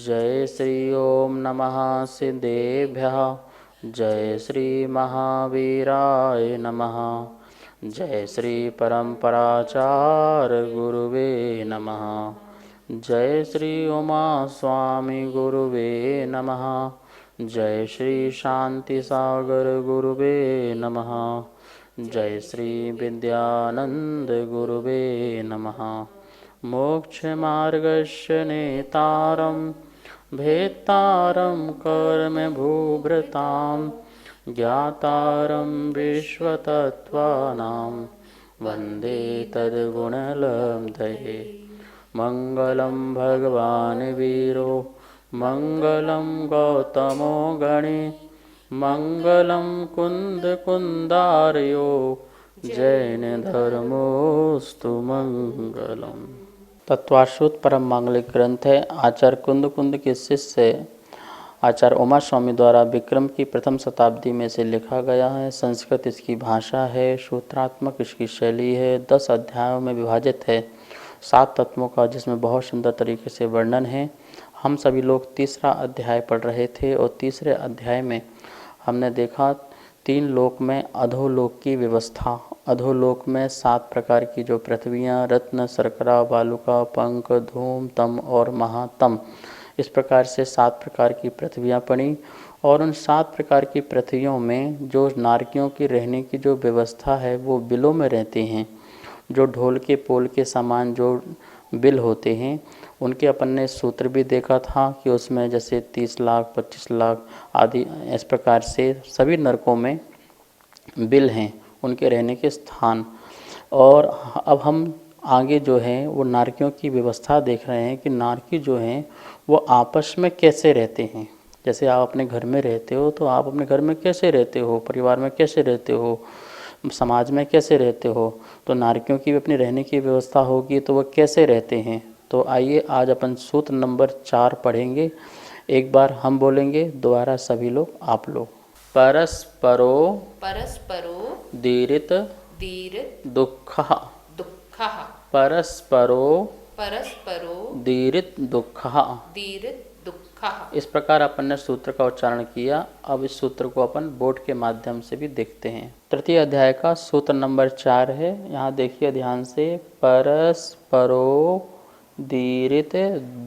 जय श्री ओम नमः सिद्धेभ्यः। जय श्री महावीराय नमः। जय श्री परम्पराचार्य गुरुवे नमः। जय श्री उमा स्वामी गुरुवे नमः। जय श्री शांति सागर गुरुवे नमः। जय श्री विद्यानंद गुरुवे नमः। मोक्षमार्गस्य नेतारं भेत्तारं कर्मभूभृतां ज्ञातारं विश्वतत्त्वानां वन्दे तद्गुणलब्धये। मङ्गलं भगवान् वीरो मङ्गलं गौतमो गणे मङ्गलं कुन्दकुन्दार्यो जैन धर्मोस्तु मंगलम। तत्वाश्रुत परम मांगलिक ग्रंथ है। आचार्य कुंद कुंद के शिष्य आचार्य उमा स्वामी द्वारा विक्रम की प्रथम शताब्दी में से लिखा गया है। संस्कृत इसकी भाषा है, सूत्रात्मक इसकी शैली है, 10 अध्यायों में विभाजित है, 7 तत्वों का जिसमें बहुत सुंदर तरीके से वर्णन है। हम सभी लोग तीसरा अध्याय पढ़ रहे थे और तीसरे अध्याय में हमने देखा 3 लोक में अधोलोक की व्यवस्था। अधोलोक में 7 प्रकार की जो पृथ्वियाँ, रत्न, शर्करा, बालुका, पंख, धूम, तम और महातम, इस प्रकार से 7 प्रकार की पृथ्वियाँ पड़ी। और उन 7 प्रकार की पृथ्वियों में जो नारकियों की रहने की जो व्यवस्था है वो बिलों में रहते हैं। जो ढोल के पोल के समान जो बिल होते हैं उनके अपन ने सूत्र भी देखा था कि उसमें जैसे 30 लाख 25 लाख आदि इस प्रकार से सभी नरकों में बिल हैं, उनके रहने के स्थान। और अब हम आगे जो है वो नारकियों की व्यवस्था देख रहे हैं कि नारकी जो हैं वो आपस में कैसे रहते हैं। जैसे आप अपने घर में रहते हो तो आप अपने घर में कैसे रहते हो, परिवार में कैसे रहते हो, समाज में कैसे रहते हो, तो नारकियों की भी अपनी रहने की व्यवस्था होगी तो वह कैसे रहते हैं। तो आइए आज अपन सूत्र नंबर 4 पढ़ेंगे। एक बार हम बोलेंगे, दोबारा सभी लोग आप लोग। परस्परो दीरित दुःखः परस्परो दीरित दुःखः। इस प्रकार अपन ने सूत्र का उच्चारण किया। अब इस सूत्र को अपन बोर्ड के माध्यम से भी देखते हैं। तृतीय अध्याय का सूत्र नंबर 4 है। यहाँ देखिए ध्यान से, परस्परो दीरित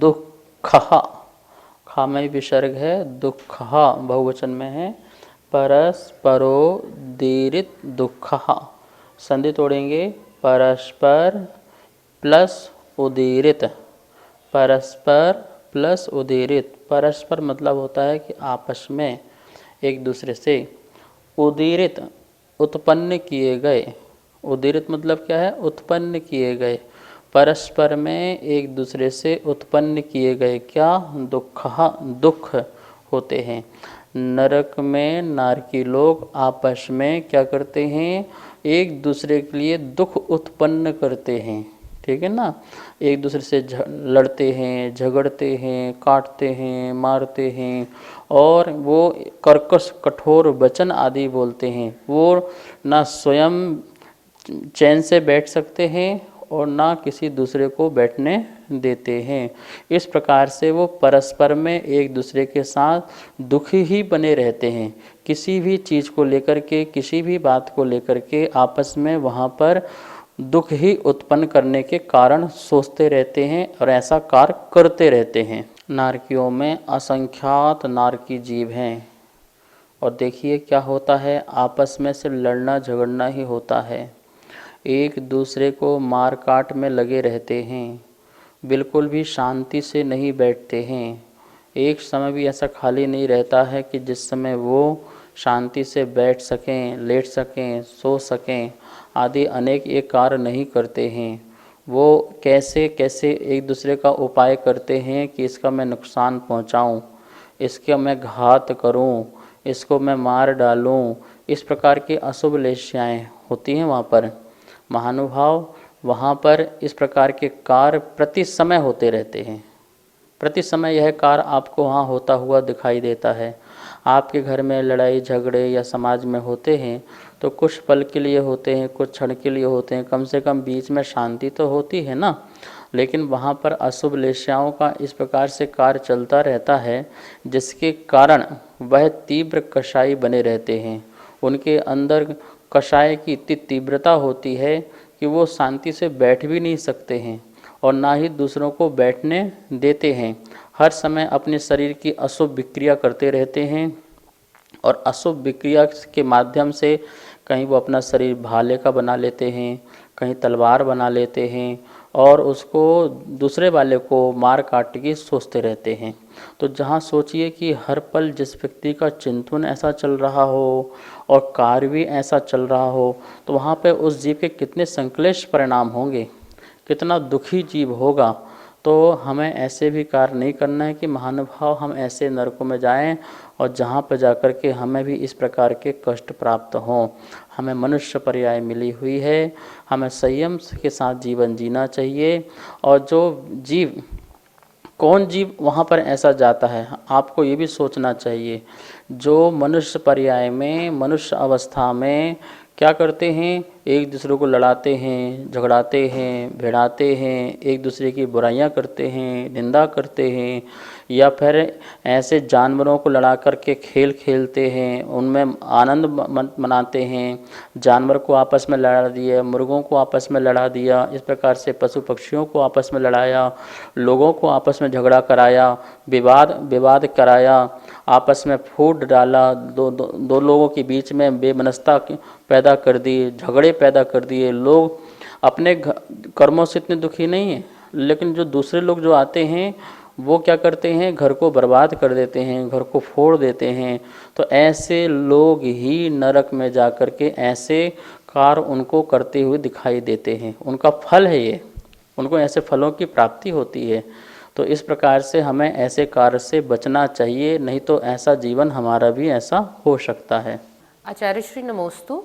दुःखः, खा में विसर्ग है, दुःखः बहुवचन में है। परस्परो दीरित दुःखः, संधि तोड़ेंगे, परस्पर प्लस उदीरित, परस्पर प्लस उदीरित। परस्पर मतलब होता है कि आपस में एक दूसरे से, उदीरित उत्पन्न किए गए। उदीरित मतलब क्या है, उत्पन्न किए गए। परस्पर में एक दूसरे से उत्पन्न किए गए क्या, दुख होते हैं। नरक में नारकी लोग आपस में क्या करते हैं, एक दूसरे के लिए दुख उत्पन्न करते हैं, ठीक है ना। एक दूसरे से लड़ते हैं, झगड़ते हैं, काटते हैं, मारते हैं और वो कर्कश कठोर वचन आदि बोलते हैं। वो ना स्वयं चैन से बैठ सकते हैं और ना किसी दूसरे को बैठने देते हैं। इस प्रकार से वो परस्पर में एक दूसरे के साथ दुखी ही बने रहते हैं। किसी भी चीज़ को लेकर के, किसी भी बात को लेकर के आपस में वहाँ पर दुख ही उत्पन्न करने के कारण सोचते रहते हैं और ऐसा कार्य करते रहते हैं। नारकियों में असंख्यात नारकी जीव हैं और देखिए क्या होता है, आपस में सिर्फ लड़ना झगड़ना ही होता है। एक दूसरे को मार काट में लगे रहते हैं, बिल्कुल भी शांति से नहीं बैठते हैं। एक समय भी ऐसा खाली नहीं रहता है कि जिस समय वो शांति से बैठ सकें, लेट सकें, सो सकें आदि अनेक ये कार्य नहीं करते हैं। वो कैसे कैसे एक दूसरे का उपाय करते हैं कि इसका मैं नुकसान पहुंचाऊं, इसका मैं घात करूं, इसको मैं मार डालूं। इस प्रकार की अशुभ लेश्याएँ होती हैं वहाँ पर। महानुभाव वहाँ पर इस प्रकार के कार्य प्रति समय होते रहते हैं। प्रति समय यह कार्य आपको वहाँ होता हुआ दिखाई देता है। आपके घर में लड़ाई झगड़े या समाज में होते हैं तो कुछ पल के लिए होते हैं, कुछ क्षण के लिए होते हैं, कम से कम बीच में शांति तो होती है ना। लेकिन वहाँ पर अशुभ लेस्याओं का इस प्रकार से कार्य चलता रहता है जिसके कारण वह तीव्र कषाय बने रहते हैं। उनके अंदर कषाय की इतनी तीव्रता होती है कि वो शांति से बैठ भी नहीं सकते हैं और ना ही दूसरों को बैठने देते हैं। हर समय अपने शरीर की अशुभ विक्रिया करते रहते हैं और अशुभ विक्रिया के माध्यम से कहीं वो अपना शरीर भाले का बना लेते हैं, कहीं तलवार बना लेते हैं और उसको दूसरे वाले को मार काट के सोचते रहते हैं। तो जहाँ सोचिए कि हर पल जिस व्यक्ति का चिंतन ऐसा चल रहा हो और कार्य भी ऐसा चल रहा हो, तो वहाँ पे उस जीव के कितने संक्लेश परिणाम होंगे, कितना दुखी जीव होगा। तो हमें ऐसे भी कार्य नहीं करना है कि महानुभाव हम ऐसे नरकों में जाएं और जहाँ पर जाकर के हमें भी इस प्रकार के कष्ट प्राप्त हों। हमें मनुष्य पर्याय मिली हुई है, हमें संयम के साथ जीवन जीना चाहिए। और जो जीव, कौन जीव वहाँ पर ऐसा जाता है, आपको ये भी सोचना चाहिए। जो मनुष्य पर्याय में, मनुष्य अवस्था में क्या करते हैं, एक दूसरे को लड़ाते हैं, झगड़ाते हैं, भिड़ाते हैं, एक दूसरे की बुराइयां करते हैं, निंदा करते हैं, या फिर ऐसे जानवरों को लड़ा करके खेल खेलते हैं, उनमें आनंद मनाते हैं। जानवर को आपस में लड़ा दिया, मुर्गों को आपस में लड़ा दिया, इस प्रकार से पशु पक्षियों को आपस में लड़ाया, लोगों को आपस में झगड़ा कराया, विवाद कराया, आपस में फूट डाला, दो लोगों के बीच में बेमनस्ता पैदा कर दी, झगड़े पैदा कर दिए। लोग अपने कर्मों से इतने दुखी नहीं हैं, लेकिन जो दूसरे लोग जो आते हैं वो क्या करते हैं, घर को बर्बाद कर देते हैं, घर को फोड़ देते हैं। तो ऐसे लोग ही नरक में जा कर के ऐसे कार्य उनको करते हुए दिखाई देते हैं। उनका फल है ये, उनको ऐसे फलों की प्राप्ति होती है। तो इस प्रकार से हमें ऐसे कार्य से बचना चाहिए, नहीं तो ऐसा जीवन हमारा भी ऐसा हो सकता है। आचार्य श्री नमोस्तु।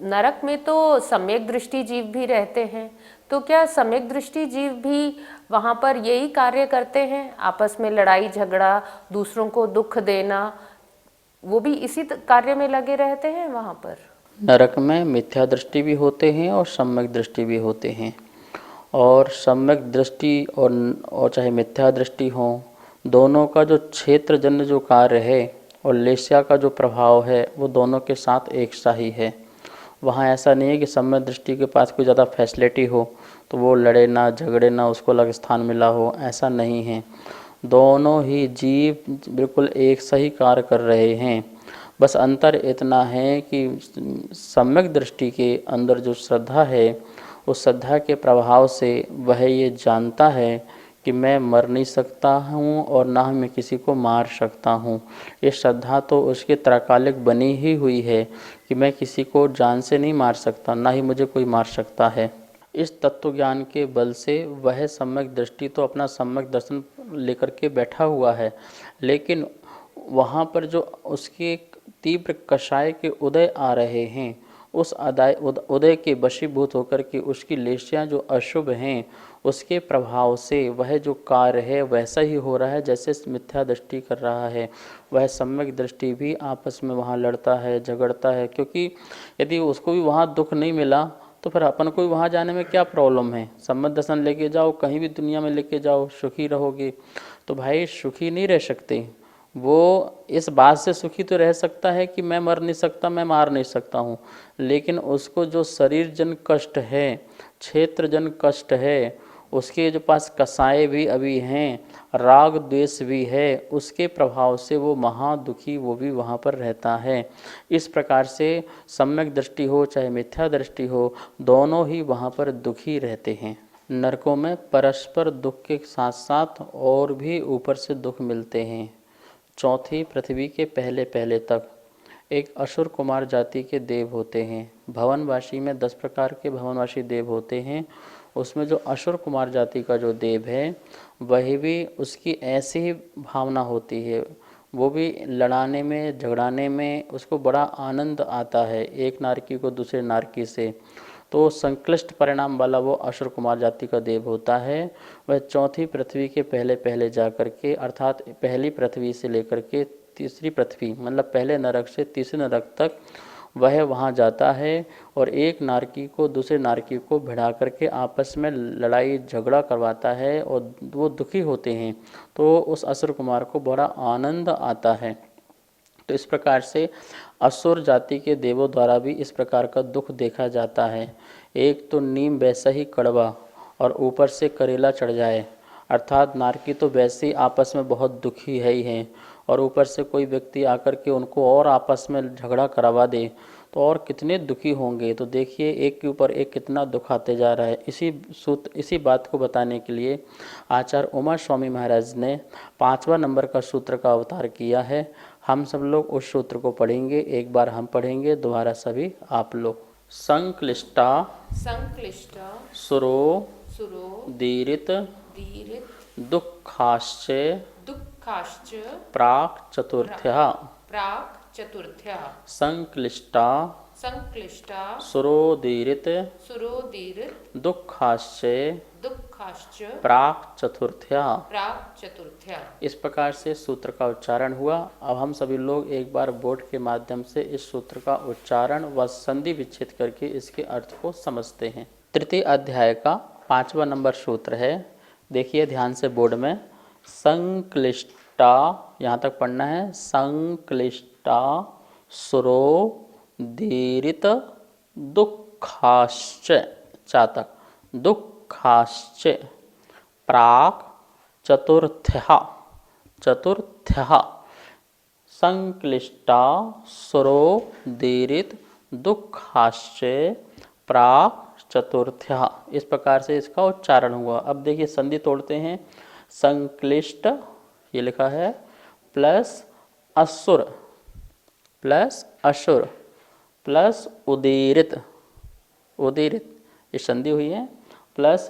नरक में तो सम्यक दृष्टि जीव भी रहते हैं, तो क्या सम्यक दृष्टि जीव भी वहाँ पर यही कार्य करते हैं, आपस में लड़ाई झगड़ा, दूसरों को दुख देना, वो भी इसी कार्य में लगे रहते हैं वहाँ पर? नरक में मिथ्या दृष्टि भी होते हैं और सम्यक दृष्टि भी होते हैं। और सम्यक दृष्टि और चाहे मिथ्या दृष्टि हो, दोनों का जो क्षेत्रजन्य जो कार्य है और लेस्या का जो प्रभाव है वो दोनों के साथ एक सा ही है। वहाँ ऐसा नहीं है कि सम्यक दृष्टि के पास कोई ज़्यादा फैसिलिटी हो तो वो लड़े ना झगड़े ना, उसको अलग स्थान मिला हो, ऐसा नहीं है। दोनों ही जीव बिल्कुल एक सही कार्य कर रहे हैं। बस अंतर इतना है कि सम्यक दृष्टि के अंदर जो श्रद्धा है, उस श्रद्धा के प्रभाव से वह ये जानता है कि मैं मर नहीं सकता हूँ और ना ही मैं किसी को मार सकता हूँ। ये श्रद्धा तो उसके त्रैकालिक बनी ही हुई है कि मैं किसी को जान से नहीं मार सकता, ना ही मुझे कोई मार सकता है। इस तत्व ज्ञान के बल से वह सम्यक दृष्टि तो अपना सम्यक दर्शन लेकर के बैठा हुआ है, लेकिन वहाँ पर जो उसके तीव्र कषाय के उदय आ रहे हैं, उस उदय के वशीभूत होकर के उसकी लेस्यां जो अशुभ हैं उसके प्रभाव से वह जो कार्य है वैसा ही हो रहा है जैसे मिथ्या दृष्टि कर रहा है। वह सम्यक दृष्टि भी आपस में वहाँ लड़ता है, झगड़ता है, क्योंकि यदि उसको भी वहाँ दुख नहीं मिला तो फिर अपन को भी वहाँ जाने में क्या प्रॉब्लम है। सम्यक दर्शन लेके जाओ, कहीं भी दुनिया में लेके जाओ, सुखी रहोगे। तो भाई सुखी नहीं रह सकते। वो इस बात से सुखी तो रह सकता है कि मैं मर नहीं सकता, मैं मार नहीं सकता हूँ, लेकिन उसको जो शरीर जन कष्ट है, क्षेत्र जन कष्ट है, उसके जो पास कसाए भी अभी हैं, राग द्वेष भी है, उसके प्रभाव से वो महादुखी वो भी वहाँ पर रहता है। इस प्रकार से सम्यक दृष्टि हो चाहे मिथ्या दृष्टि हो, दोनों ही वहाँ पर दुखी रहते हैं। नरकों में परस्पर दुख के साथ साथ और भी ऊपर से दुख मिलते हैं। चौथी पृथ्वी के पहले पहले तक एक असुर कुमार जाति के देव होते हैं। भवनवासी में 10 प्रकार के भवनवासी देव होते हैं। उसमें जो असुर कुमार जाति का जो देव है वही भी उसकी ऐसी ही भावना होती है, वो भी लड़ाने में झगड़ाने में उसको बड़ा आनंद आता है एक नारकी को दूसरे नारकी से। तो संक्लिष्ट परिणाम वाला वो असुर कुमार जाति का देव होता है। वह चौथी पृथ्वी के पहले पहले जा कर के, अर्थात पहली पृथ्वी से लेकर के तीसरी पृथ्वी मतलब पहले नरक से तीसरे नरक तक वह वहाँ जाता है और एक नारकी को दूसरे नारकी को भिड़ा करके आपस में लड़ाई झगड़ा करवाता है और वो दुखी होते हैं। तो उस असुर कुमार को बड़ा आनंद आता है। तो इस प्रकार से असुर जाति के देवों द्वारा भी इस प्रकार का दुख देखा जाता है। एक तो नीम वैसा ही कड़वा और ऊपर से करेला चढ़ जाए, अर्थात नारकी तो वैसे ही आपस में बहुत दुखी है ही हैं और ऊपर से कोई व्यक्ति आकर के उनको और आपस में झगड़ा करवा दे तो और कितने दुखी होंगे। तो देखिए एक के ऊपर एक कितना दुख आते जा रहा है। इसी बात को बताने के लिए आचार्य उमा स्वामी महाराज ने 5वां नंबर का सूत्र का अवतार किया है। हम सब लोग उस सूत्र को पढ़ेंगे, एक बार हम पढ़ेंगे, दोबारा सभी आप लोग। संक्लिष्टा संक्लिष्टा सुरो सुरो दीरित दीरित दुःखाश्च दुःखाश्च प्राक् चतुर्थ्यः प्राक् चतुर्थ्यः संक्लिष्टा संक्लिष्टा सुरोदीरित सुरोदीरित दुःखाश्च दुःखाश्च प्राक् चतुर्थ्यः प्राक् चतुर्थ्यः। इस प्रकार से सूत्र का उच्चारण हुआ। अब हम सभी लोग एक बार बोर्ड के माध्यम से इस सूत्र का उच्चारण व संधि विच्छेद करके इसके अर्थ को समझते हैं। तृतीय अध्याय का 5वां नंबर सूत्र है। देखिए ध्यान से बोर्ड में, संक्लिष्टा, यहाँ तक पढ़ना है, संक्लिष्टा सुरो दीरित दुःखाश्च, चातक दुःखाश्च प्राक् चतुर्थ्यः चतुर्थ्यः संक्लिष्टा सुरो दीरित दुःखाश्च प्राक् चतुर्थ्यः। इस प्रकार से इसका उच्चारण हुआ। अब देखिए संधि तोड़ते हैं। संक्लिष्ट ये लिखा है प्लस असुर प्लस उदीरित, उदीरित ये संधि हुई है, प्लस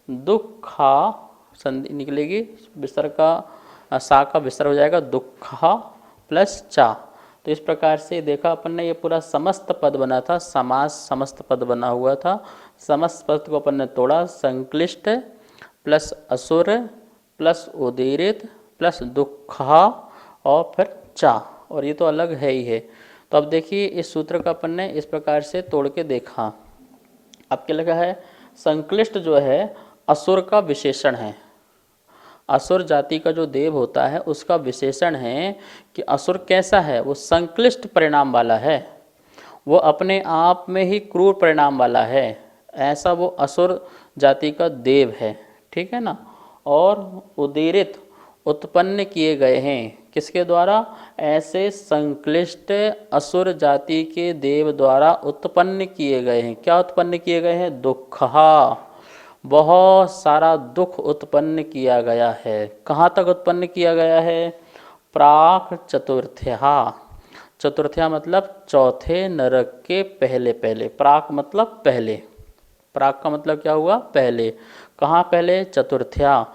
दुःखा संधि निकलेगी, विसर्ग का सा का विसर्ग हो जाएगा, दुःखा प्लस चा। तो इस प्रकार से देखा अपन ने, ये पूरा समस्त पद बना था, समास समस्त पद बना हुआ था। समस्त पद को अपन ने तोड़ा, संक्लिष्ट प्लस असुर प्लस उदीरित प्लस दुःखा और फिर चा, और ये तो अलग है ही है। तो अब देखिए इस सूत्र का अपन ने इस प्रकार से तोड़ के देखा। अब क्या लगा है, संक्लिष्ट जो है असुर का विशेषण है, असुर जाति का जो देव होता है उसका विशेषण है कि असुर कैसा है, वो संक्लिष्ट परिणाम वाला है, वो अपने आप में ही क्रूर परिणाम वाला है, ऐसा वो असुर जाति का देव है, ठीक है ना। और उदीरित उत्पन्न किए गए हैं, किसके द्वारा, ऐसे संक्लिष्ट असुर जाति के देव द्वारा उत्पन्न किए गए हैं। क्या उत्पन्न किए गए हैं, दुःखा, बहुत सारा दुख उत्पन्न किया गया है। कहाँ तक उत्पन्न किया गया है, प्राक चतुर्थ्या, चतुर्थ्या मतलब चौथे नरक के पहले पहले, प्राक मतलब पहले, प्राक का मतलब क्या हुआ, पहले। कहाँ पहले, चतुर्थ्या,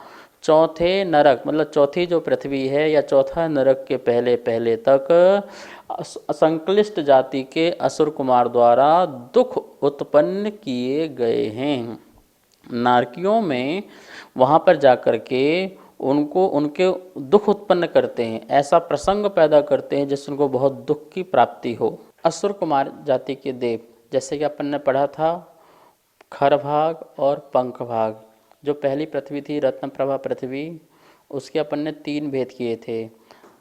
चौथे नरक मतलब चौथी जो पृथ्वी है या चौथा नरक के पहले पहले तक संक्लिष्ट जाति के असुर कुमार द्वारा दुख उत्पन्न किए गए हैं। नारकियों में वहाँ पर जाकर के उनको उनके दुख उत्पन्न करते हैं, ऐसा प्रसंग पैदा करते हैं जिससे उनको बहुत दुख की प्राप्ति हो। असुर कुमार जाति के देव, जैसे कि अपन ने पढ़ा था, खर भाग और पंख भाग। जो पहली पृथ्वी थी रत्नप्रभा पृथ्वी, उसके अपन ने 3 भेद किए थे,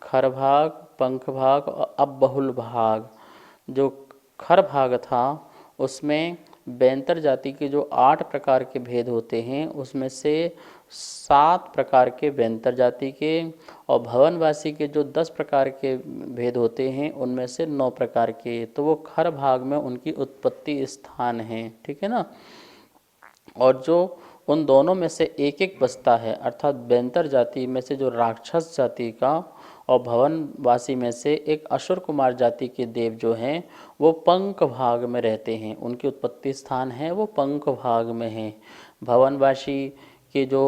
खर भाग, पंख भाग और अब बहुल भाग। जो खर भाग था उसमें बैंतर जाति के जो 8 प्रकार के भेद होते हैं उसमें से 7 प्रकार के बैंतर जाति के, और भवनवासी के जो 10 प्रकार के भेद होते हैं उनमें से 9 प्रकार के। तो वो खर भाग में उनकी उत्पत्ति स्थान है, ठीक है ना। और जो उन दोनों में से एक एक बचता है, अर्थात बैंतर जाति में से जो राक्षस जाति का और भवनवासी में से एक असुर कुमार जाति के देव जो हैं वो पंख भाग में रहते हैं, उनकी उत्पत्ति स्थान है वो पंख भाग में है। भवनवासी के जो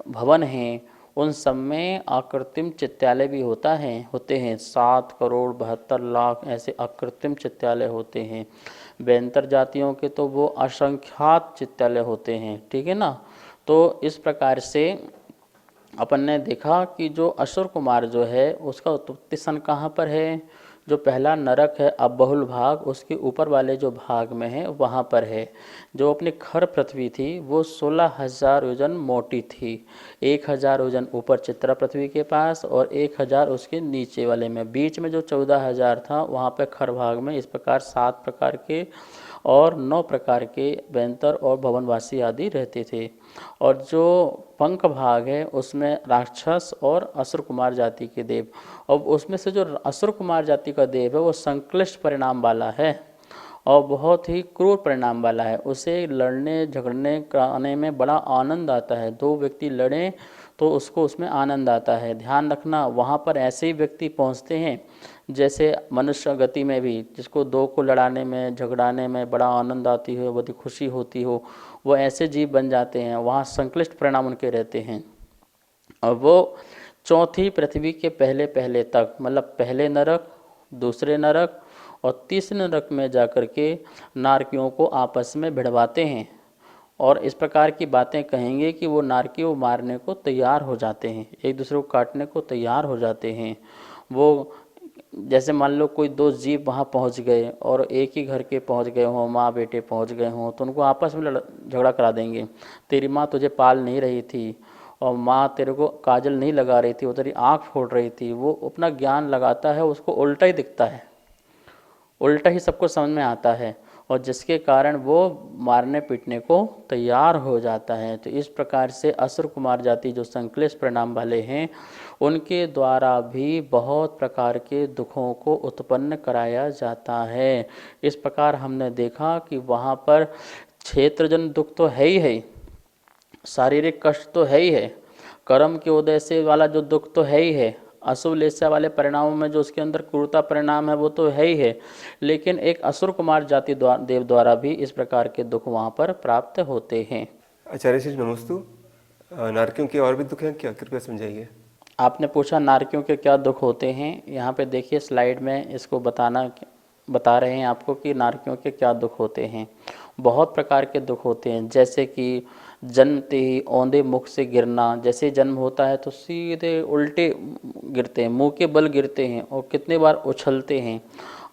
भवन हैं उन सब में आकृतिम चित्तालय भी होते हैं 7 करोड़ 72 लाख ऐसे आकृतिम चित्तालय होते हैं। बैंतर जातियों के तो वो असंख्यात चित्तालय होते हैं, ठीक है ना। तो इस प्रकार से अपन ने देखा कि जो असुर कुमार जो है उसका उत्पत्ति स्थान कहाँ पर है, जो पहला नरक है अबहुल भाग, उसके ऊपर वाले जो भाग में है वहाँ पर है। जो अपनी खर पृथ्वी थी वो 16,000 योजन मोटी थी। 1,000 योजन ऊपर चित्रा पृथ्वी के पास और 1,000 उसके नीचे वाले में। बीच में जो 14,000 था वहाँ पे खर भाग में इस प्रकार 7 प्रकार के और 9 प्रकार के बैंतर और भवनवासी आदि रहते थे। और जो पंख भाग है उसमें राक्षस और असुर कुमार जाति के देव, और उसमें से जो असुर कुमार जाति का देव है वो संक्लिष्ट परिणाम वाला है और बहुत ही क्रूर परिणाम वाला है। उसे लड़ने झगड़ने कराने में बड़ा आनंद आता है। दो व्यक्ति लड़ें तो उसको उसमें आनंद आता है। ध्यान रखना, वहाँ पर ऐसे ही व्यक्ति पहुँचते हैं जैसे मनुष्य गति में भी, जिसको दो को लड़ाने में झगड़ाने में बड़ा आनंद आती हो, बड़ी खुशी होती हो, वो ऐसे जीव बन जाते हैं। वहाँ संक्लिष्ट परिणाम उनके रहते हैं। और वो चौथी पृथ्वी के पहले पहले तक, मतलब पहले नरक, दूसरे नरक और तीसरे नरक में जाकर के नारकियों को आपस में भिड़वाते हैं और इस प्रकार की बातें कहेंगे कि वो नारकियों मारने को तैयार हो जाते हैं, एक दूसरे को काटने को तैयार हो जाते हैं। वो जैसे मान लो कोई दो जीव वहाँ पहुँच गए और एक ही घर के पहुँच गए हों, माँ बेटे पहुँच गए हों, तो उनको आपस में झगड़ा करा देंगे। तेरी माँ तुझे पाल नहीं रही थी और माँ तेरे को काजल नहीं लगा रही थी, वो तेरी आँख फोड़ रही थी। वो अपना ज्ञान लगाता है, उसको उल्टा ही दिखता है, उल्टा ही सबको समझ में आता है और जिसके कारण वो मारने पीटने को तैयार हो जाता है। तो इस प्रकार से असुर कुमार जाति जो संक्लिष्ट परिणाम वाले हैं उनके द्वारा भी बहुत प्रकार के दुखों को उत्पन्न कराया जाता है। इस प्रकार हमने देखा कि वहाँ पर क्षेत्रजन दुख तो है ही है, शारीरिक कष्ट तो है ही है, कर्म के उदय से वाला जो दुख तो है ही है, अशुभ लेस्या वाले परिणामों में जो उसके अंदर क्रूरता परिणाम है वो तो है ही है, लेकिन एक असुर कुमार जाति देव द्वारा भी इस प्रकार के दुख वहाँ पर प्राप्त होते हैं। आचार्य श्री नमस्तु, नारकियों के और भी दुख हैं क्या, कृपया समझाइए। आपने पूछा नारकियों के क्या दुख होते हैं, यहाँ पे देखिए स्लाइड में इसको बता रहे हैं आपको कि नारकियों के क्या दुख होते हैं। बहुत प्रकार के दुख होते हैं, जैसे कि जन्मते ही औंधे मुख से गिरना। जैसे जन्म होता है तो सीधे उल्टे गिरते हैं, मुंह के बल गिरते हैं और कितने बार उछलते हैं,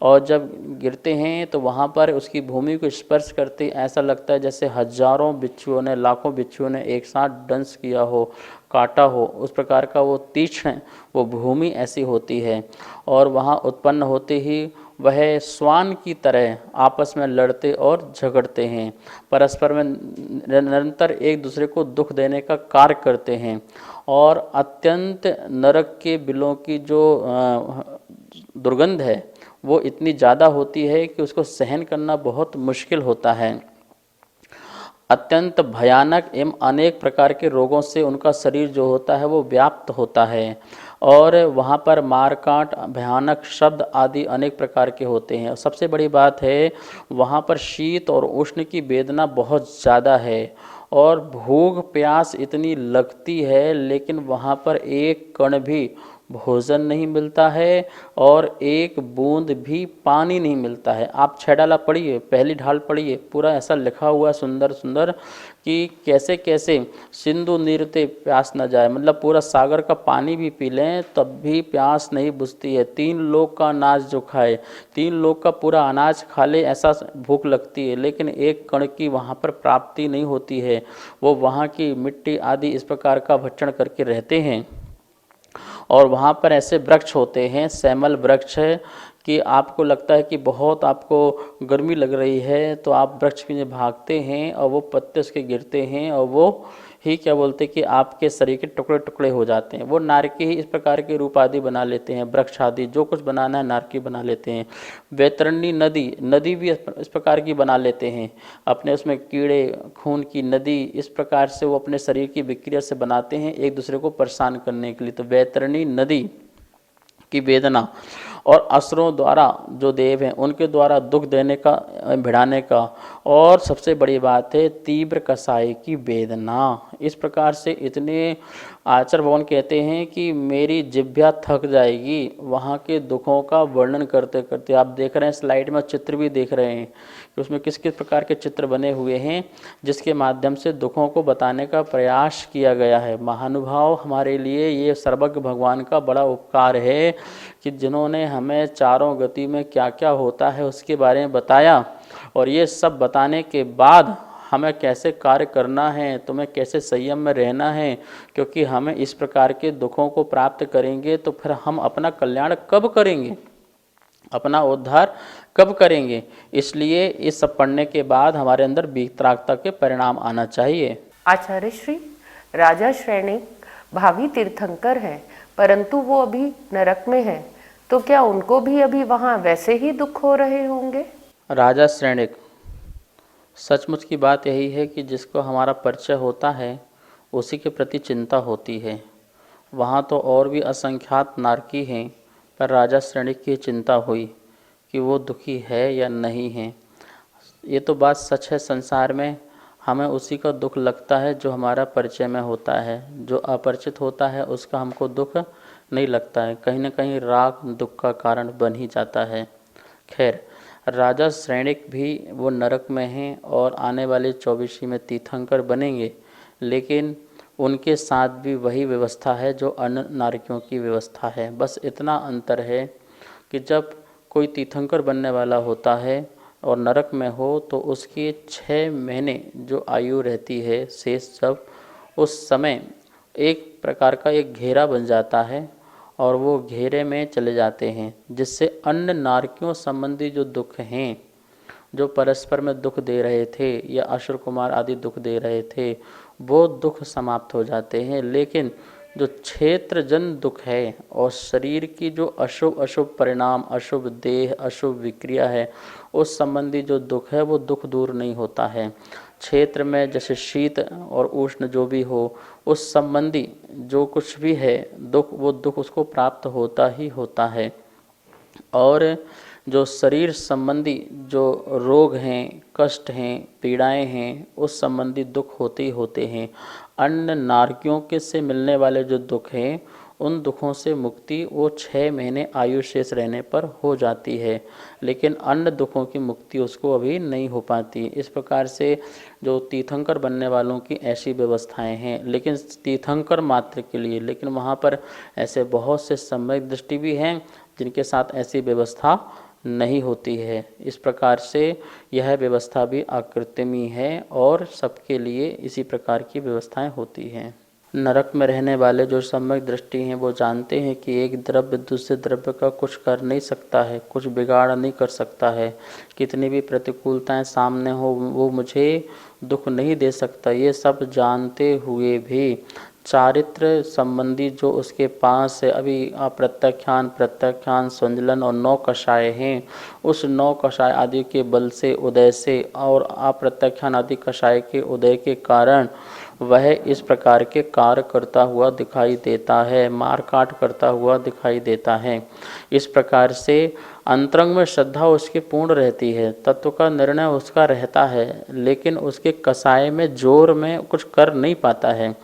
और जब गिरते हैं तो वहाँ पर उसकी भूमि को स्पर्श करते ऐसा लगता है जैसे हजारों बिच्छुओं ने, लाखों बिच्छुओं ने एक साथ दंश किया हो, काटा हो। उस प्रकार का वो तीक्ष्ण वो भूमि ऐसी होती है। और वहाँ उत्पन्न होते ही वह स्वान की तरह आपस में लड़ते और झगड़ते हैं, परस्पर में निरंतर एक दूसरे को दुख देने का कार्य करते हैं। और अत्यंत नरक के बिलों की जो दुर्गंध है वो इतनी ज़्यादा होती है कि उसको सहन करना बहुत मुश्किल होता है। अत्यंत भयानक एवं अनेक प्रकार के रोगों से उनका शरीर जो होता है वो व्याप्त होता है। और वहाँ पर मारकाट, भयानक शब्द आदि अनेक प्रकार के होते हैं। सबसे बड़ी बात है वहाँ पर शीत और उष्ण की वेदना बहुत ज़्यादा है और भूख प्यास इतनी लगती है, लेकिन वहाँ पर एक कण भी भोजन नहीं मिलता है और एक बूंद भी पानी नहीं मिलता है। आप 6 डाला पढ़िए, पहली ढाल पढ़िए, पूरा ऐसा लिखा हुआ सुंदर सुंदर कि कैसे कैसे सिंधु नीरते प्यास न जाए, मतलब पूरा सागर का पानी भी पी लें तब भी प्यास नहीं बुझती है। 3 लोग का अनाज जो खाए, 3 लोग का पूरा अनाज खा ले ऐसा भूख लगती है, लेकिन एक कण की वहाँ पर प्राप्ति नहीं होती है। वो वहाँ की मिट्टी आदि इस प्रकार का भक्षण करके रहते हैं। और वहाँ पर ऐसे वृक्ष होते हैं, सैमल वृक्ष है कि आपको लगता है कि बहुत आपको गर्मी लग रही है तो आप वृक्ष के नीचे भागते हैं और वो पत्ते उसके गिरते हैं और वो ही क्या बोलते हैं कि आपके शरीर के टुकड़े टुकड़े हो जाते हैं। वो नारकी ही इस प्रकार के रूप आदि बना लेते हैं, वृक्ष आदि जो कुछ बनाना है नारकी बना लेते हैं। वैतरणी नदी भी इस प्रकार की बना लेते हैं, अपने उसमें कीड़े खून की नदी इस प्रकार से वो अपने शरीर की विक्रिया से बनाते हैं एक दूसरे को परेशान करने के लिए। तो वैतरणी नदी की वेदना और असुरों द्वारा जो देव हैं उनके द्वारा दुख देने का, भिड़ाने का। और सबसे बड़ी बात है तीव्र कसाई की वेदना। इस प्रकार से इतने आचार्य भगवान कहते हैं कि मेरी जिह्वा थक जाएगी वहाँ के दुखों का वर्णन करते करते। आप देख रहे हैं स्लाइड में चित्र भी देख रहे हैं कि उसमें किस किस प्रकार के चित्र बने हुए हैं जिसके माध्यम से दुखों को बताने का प्रयास किया गया है। महानुभाव हमारे लिए ये सर्वज्ञ भगवान का बड़ा उपकार है कि जिन्होंने हमें चारों गति में क्या क्या होता है उसके बारे में बताया, और ये सब बताने के बाद हमें कैसे कार्य करना है, तुम्हें कैसे संयम में रहना है, क्योंकि हमें इस प्रकार के दुखों को प्राप्त करेंगे तो फिर हम अपना कल्याण कब करेंगे, अपना उद्धार कब करेंगे। इसलिए इस सब पढ़ने के बाद हमारे अंदर वीतरागता के परिणाम आना चाहिए। आचार्य श्री, राजा श्रेणिक भावी तीर्थंकर है, परंतु वो अभी नरक में है, तो क्या उनको भी अभी वहाँ वैसे ही दुख हो रहे होंगे? राजा श्रेणिक, सचमुच की बात यही है कि जिसको हमारा परिचय होता है उसी के प्रति चिंता होती है। वहाँ तो और भी असंख्यात नारकी हैं, पर राजा श्रेणिक की चिंता हुई कि वो दुखी है या नहीं है। ये तो बात सच है, संसार में हमें उसी का दुख लगता है जो हमारा परिचय में होता है, जो अपरिचित होता है उसका हमको दुख नहीं लगता है। कहीं ना कहीं राग दुख का कारण बन ही जाता है। खैर, राजा श्रेणिक भी वो नरक में हैं और आने वाले 24 में तीर्थंकर बनेंगे, लेकिन उनके साथ भी वही व्यवस्था है जो अन्य नारकियों की व्यवस्था है। बस इतना अंतर है कि जब कोई तीर्थंकर बनने वाला होता है और नरक में हो तो उसकी 6 महीने जो आयु रहती है शेष सब, उस समय एक प्रकार का एक घेरा बन जाता है और वो घेरे में चले जाते हैं, जिससे अन्य नारकियों संबंधी जो दुख हैं, जो परस्पर में दुख दे रहे थे या असुर कुमार आदि दुख दे रहे थे, वो दुख समाप्त हो जाते हैं। लेकिन जो क्षेत्रजन दुख है और शरीर की जो अशुभ अशुभ परिणाम, अशुभ देह, अशुभ विक्रिया है, उस संबंधी जो दुख है वो दुख दूर नहीं होता है। क्षेत्र में जैसे शीत और उष्ण जो भी हो, उस संबंधी जो कुछ भी है दुख, वो दुख उसको प्राप्त होता ही होता है। और जो शरीर संबंधी जो रोग हैं, कष्ट हैं, पीड़ाएं हैं, उस संबंधी दुख होते ही होते हैं। अन्य नारकियों के से मिलने वाले जो दुख हैं, उन दुखों से मुक्ति वो 6 महीने आयु शेष रहने पर हो जाती है, लेकिन अन्य दुखों की मुक्ति उसको अभी नहीं हो पाती। इस प्रकार से जो तीर्थंकर बनने वालों की ऐसी व्यवस्थाएं हैं, लेकिन तीर्थंकर मात्र के लिए। लेकिन वहाँ पर ऐसे बहुत से सम्यक दृष्टि भी हैं जिनके साथ ऐसी व्यवस्था नहीं होती है। इस प्रकार से यह व्यवस्था भी अकृत्रिमी है और सबके लिए इसी प्रकार की व्यवस्थाएं होती हैं। नरक में रहने वाले जो सम्यक दृष्टि हैं वो जानते हैं कि एक द्रव्य दूसरे द्रव्य का कुछ कर नहीं सकता है, कुछ बिगाड़ नहीं कर सकता है। कितनी भी प्रतिकूलताएं सामने हो वो मुझे दुख नहीं दे सकता। ये सब जानते हुए भी चारित्र संबंधी जो उसके पास अभी अप्रत्याख्यान, प्रत्याख्यान, संजलन और 9 कषाय हैं, उस 9 कषाय आदि के बल से, उदय से और अप्रत्याख्यान आदि कषाय के उदय के कारण वह इस प्रकार के कार्य करता हुआ दिखाई देता है, मार काट करता हुआ दिखाई देता है। इस प्रकार से अंतरंग में श्रद्धा उसकी पूर्ण रहती है, तत्व का निर्णय उसका रहता है, लेकिन उसके कषाय में जोर में कुछ कर नहीं पाता है।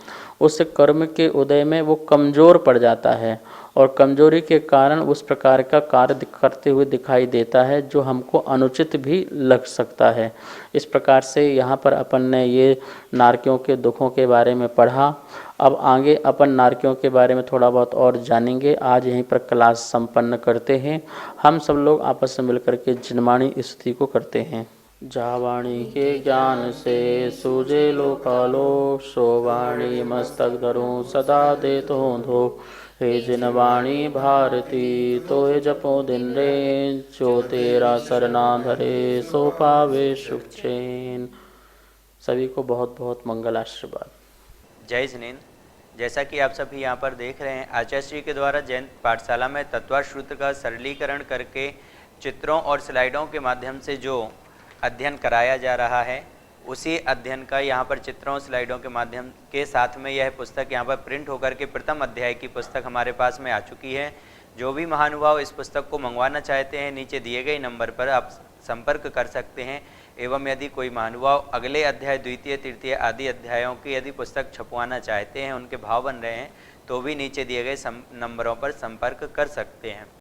उस कर्म के उदय में वो कमज़ोर पड़ जाता है और कमजोरी के कारण उस प्रकार का कार्य करते हुए दिखाई देता है जो हमको अनुचित भी लग सकता है। इस प्रकार से यहाँ पर अपन ने ये नारकियों के दुखों के बारे में पढ़ा। अब आगे अपन नारकियों के बारे में थोड़ा बहुत और जानेंगे। आज यहीं पर क्लास संपन्न करते हैं। हम सब लोग आपस में मिलकर के जिनवाणी स्तुति को करते हैं। जा वाणी के ज्ञान से सूझे लोकालोक, सो वाणी मस्तक धरूं सदा दे तो धो। हे जिन वाणी भारती तोय जपो दिन रे, जो तेरा सरना धरे सो पावे सुख चैन। सभी को बहुत बहुत मंगल आशीर्वाद। जय जिनेन्द्र। जैसा कि आप सभी यहाँ पर देख रहे हैं, आचार्य श्री के द्वारा जैन पाठशाला में तत्वार्थ सूत्र का सरलीकरण करके चित्रों और स्लाइडों के माध्यम से जो अध्ययन कराया जा रहा है, उसी अध्ययन का यहाँ पर चित्रों स्लाइडों के माध्यम के साथ में यह पुस्तक यहाँ पर प्रिंट होकर के प्रथम अध्याय की पुस्तक हमारे पास में आ चुकी है। जो भी महानुभाव इस पुस्तक को मंगवाना चाहते हैं, नीचे दिए गए नंबर पर आप संपर्क कर सकते हैं। एवं यदि कोई महानुभाव अगले अध्याय, द्वितीय, तृतीय आदि अध्यायों की यदि पुस्तक छपवाना चाहते हैं, उनके भाव बन रहे हैं, तो भी नीचे दिए गए नंबरों पर संपर्क कर सकते हैं।